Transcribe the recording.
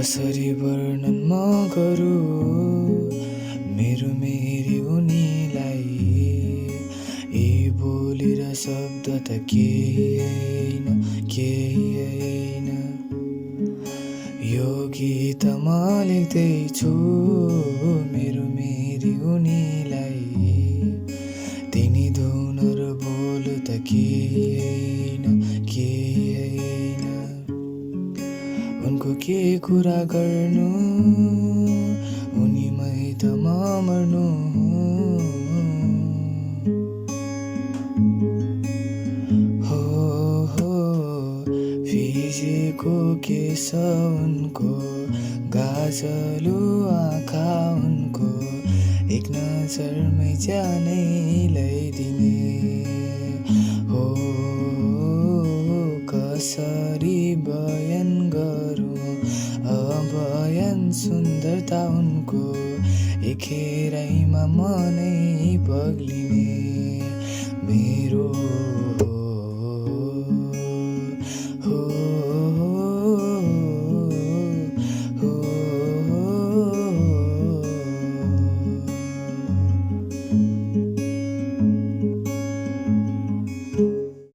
कसरी वर्णन म गरौँ मेरो मेरी उनीलाई। यी बोली र शब्द त केही होइन। यो गीत म लेख्दैछु मेरो मेरी उनीलाई। तिनी धुन र बोल त केही होइन। उनको के कुरा गर्नु उनीमै त म मर्नु। हो फिजेको केश उनको, गाजलु आँखा उनको, एक नजरमै जानै लैदिने। हो कसरी बयान गरौँ अबयान सुन्दरता उनको, एक हेराइमा मनै पग्लिने। मेरो